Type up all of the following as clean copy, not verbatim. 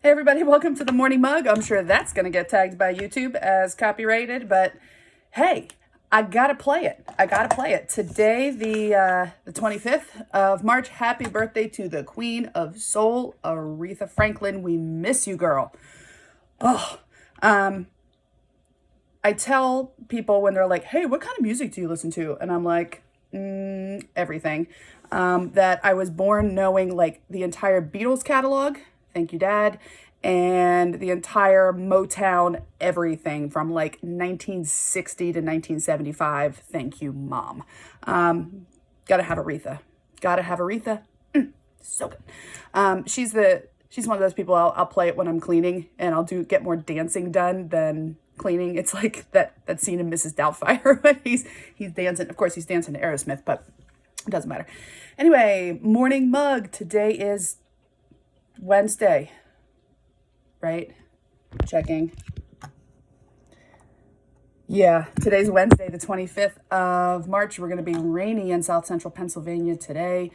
Hey everybody, welcome to the Morning Mug. I'm sure that's going to get tagged by YouTube as copyrighted, but hey, I gotta play it. Today, the 25th of March. Happy birthday to the Queen of Soul, Aretha Franklin. We miss you, girl. Oh, I tell people when they're like, hey, what kind of music do you listen to? And I'm like, everything. That I was born knowing like the entire Beatles catalog. Thank you, Dad. And the entire Motown, everything from like 1960 to 1975. Thank you, Mom. Gotta have Aretha. So good. She's one of those people I'll play it when I'm cleaning, and I'll get more dancing done than cleaning. It's like that scene in Mrs. Doubtfire when he's dancing. Of course, he's dancing to Aerosmith, but it doesn't matter. Anyway, Morning Mug. Today is Wednesday, right? Checking. Yeah, today's Wednesday, the 25th of March. We're going to be rainy in South Central Pennsylvania today.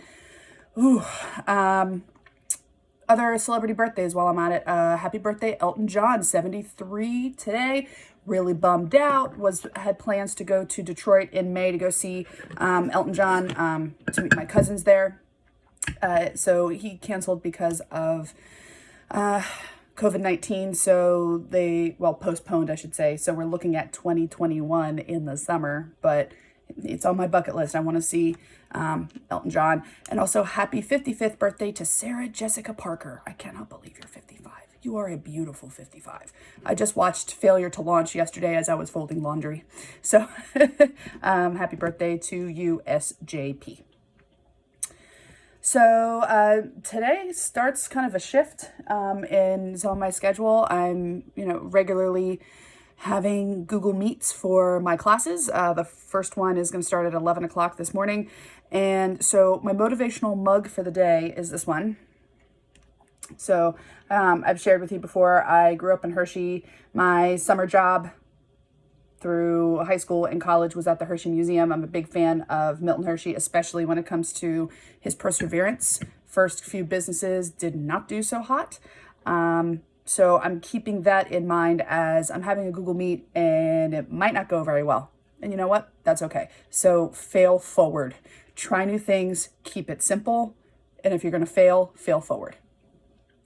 Ooh, other celebrity birthdays while I'm at it. Happy birthday, Elton John, 73 today. Really bummed out. Had plans to go to Detroit in May to go see Elton John, to meet my cousins there. So he canceled because of COVID-19. So postponed, I should say. So we're looking at 2021 in the summer, but it's on my bucket list. I want to see Elton John. And also happy 55th birthday to Sarah Jessica Parker. I cannot believe you're 55. You are a beautiful 55. I just watched Failure to Launch yesterday as I was folding laundry. So happy birthday to you, SJP. So today starts kind of a shift in some of my schedule. I'm, regularly having Google Meets for my classes. The first one is going to start at 11 o'clock this morning. And so my motivational mug for the day is this one. So I've shared with you before, I grew up in Hershey. My summer job through high school and college was at the Hershey Museum. I'm a big fan of Milton Hershey, especially when it comes to his perseverance. First few businesses did not do so hot. So I'm keeping that in mind as I'm having a Google Meet, and it might not go very well. And you know what? That's okay. So fail forward. Try new things. Keep it simple. And if you're going to fail forward.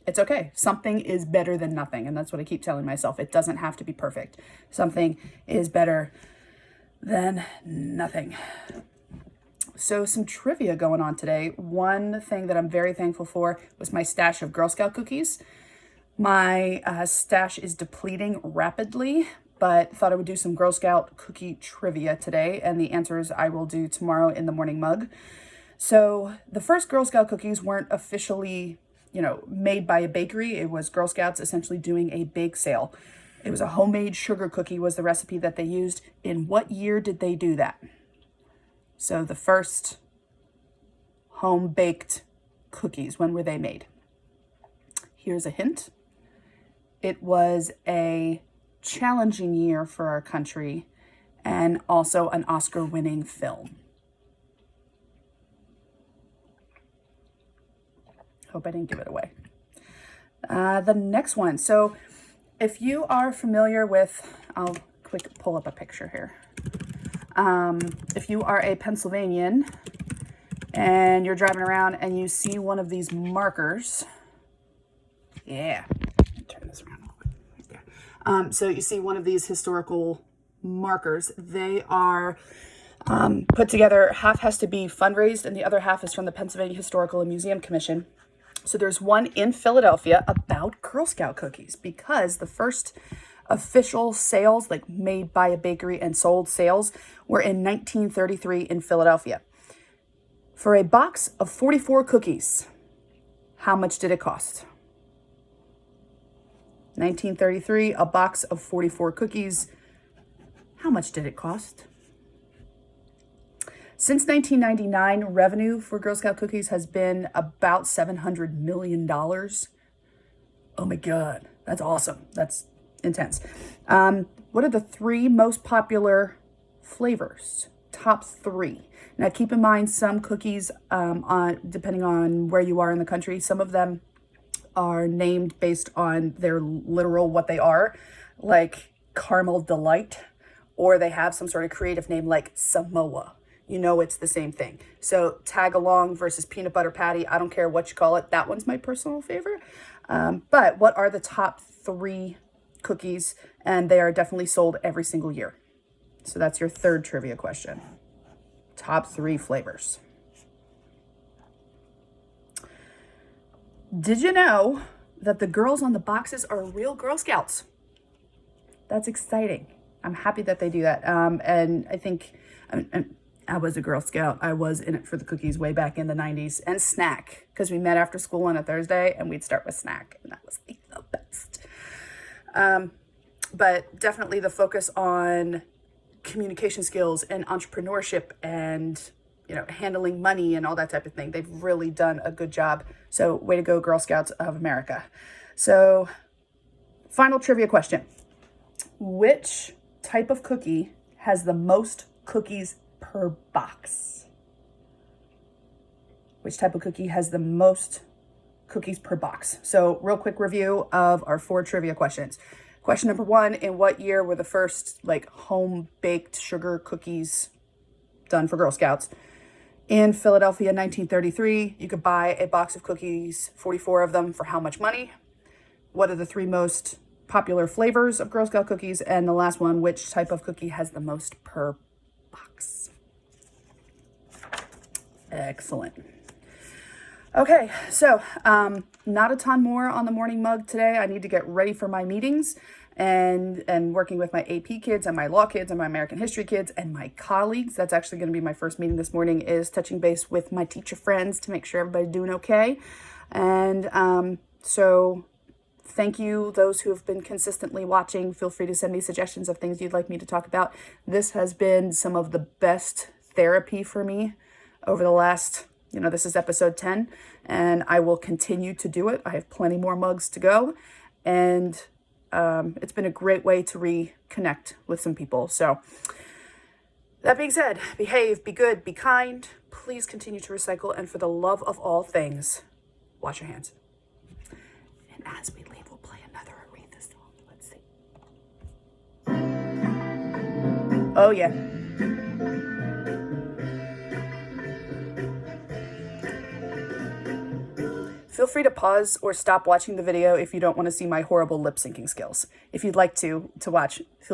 It's okay. Something is better than nothing. And that's what I keep telling myself. It doesn't have to be perfect. Something is better than nothing. So some trivia going on today. One thing that I'm very thankful for was my stash of Girl Scout cookies. My stash is depleting rapidly, but thought I would do some Girl Scout cookie trivia today. And the answers I will do tomorrow in the Morning Mug. So the first Girl Scout cookies weren't officially made by a bakery. It was Girl Scouts essentially doing a bake sale. It was a homemade sugar cookie was the recipe that they used. In what year did they do that? So the first home-baked cookies, when were they made? Here's a hint. It was a challenging year for our country and also an Oscar-winning film. Hope I didn't give it away. The next one. So if you are familiar with, I'll quick pull up a picture here. If you are a Pennsylvanian and you're driving around and you see one of these markers, turn this around a little bit. Right there. So you see one of these historical markers. They are put together. Half has to be fundraised and the other half is from the Pennsylvania Historical and Museum Commission. So there's one in Philadelphia about Girl Scout cookies, because the first official sales, like made by a bakery and sold sales, were in 1933 in Philadelphia. For a box of 44 cookies, how much did it cost? 1933, a box of 44 cookies. How much did it cost? Since 1999, revenue for Girl Scout cookies has been about $700 million. Oh my God, that's awesome. That's intense. What are the three most popular flavors? Top three. Now, keep in mind, some cookies, depending on where you are in the country, some of them are named based on their literal what they are, like Caramel Delight, or they have some sort of creative name like Samoa. You know it's the same thing. So Tag Along versus Peanut Butter Patty, I don't care what you call it. That one's my personal favorite. But what are the top three cookies? And they are definitely sold every single year. So that's your third trivia question. Top three flavors. Did you know that the girls on the boxes are real Girl Scouts? That's exciting. I'm happy that they do that. And I think I was a Girl Scout. I was in it for the cookies way back in the 90s. And snack, because we met after school on a Thursday and we'd start with snack. And that was like the best. But definitely the focus on communication skills and entrepreneurship and, handling money and all that type of thing. They've really done a good job. So way to go, Girl Scouts of America. So final trivia question. Which type of cookie has the most cookies per box? Which type of cookie has the most cookies per box? So real quick review of our 4 trivia questions. Question number 1, in what year were the first home baked sugar cookies done for Girl Scouts? In Philadelphia, 1933, you could buy a box of cookies, 44 of them, for how much money? What are the 3 most popular flavors of Girl Scout cookies? And the last one, which type of cookie has the most per box? Excellent. Okay, so not a ton more on the morning mug today. I need to get ready for my meetings and working with my AP kids and my law kids and my American history kids and my colleagues. That's actually going to be my first meeting this morning, is touching base with my teacher friends to make sure everybody's doing okay. And so thank you, those who have been consistently watching. Feel free to send me suggestions of things you'd like me to talk about. This has been some of the best therapy for me over the last, this is episode 10, and I will continue to do it. I have plenty more mugs to go, and it's been a great way to reconnect with some people. So that being said, behave, be good, be kind. Please continue to recycle, and for the love of all things, wash your hands. And as we leave, we'll play another Aretha song. Let's see. Oh yeah. Feel free to pause or stop watching the video if you don't want to see my horrible lip syncing skills. If you'd like to watch, feel free.